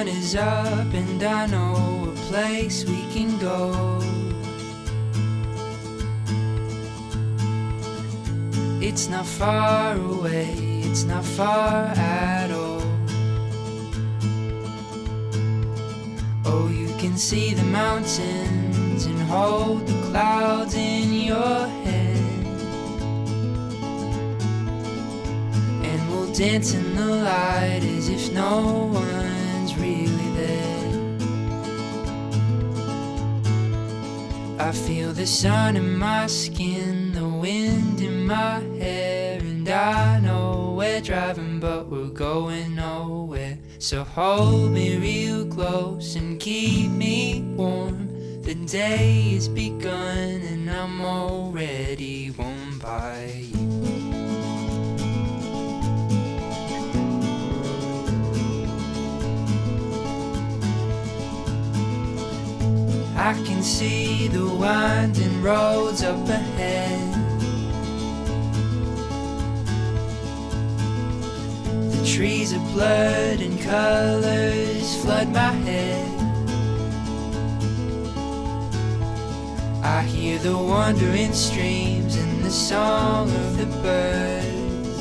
sun is up and I know a place we can go. It's not far away, it's not far at all. Oh, you can see the mountains and hold the clouds in your head, and we'll dance in the light as if no one's really there. I feel the sun in my skin, the wind in my hair, and I know we're driving but we're going nowhere. So hold me real close and keep me warm. The day has begun and I'm already warmed by you. I can see the winding roads up ahead. The trees are blurred and colors flood my head. I hear the wandering streams and the song of the birds.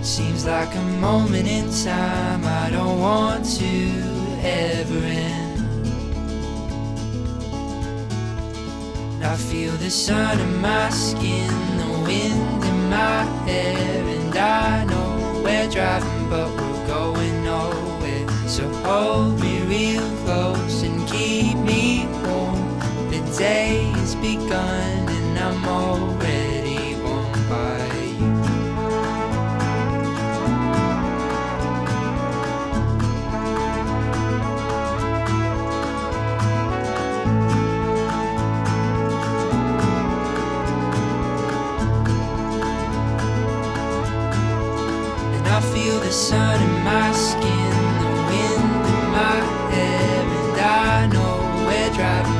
Seems like a moment in time I don't want to ever end. I feel the sun in my skin, the wind in my hair, and I know we're driving but we're going nowhere. So hold me real close and keep me warm. The day has begun and I'm already warmed by you. I feel the sun in my skin, the wind in my hair, and I know we're driving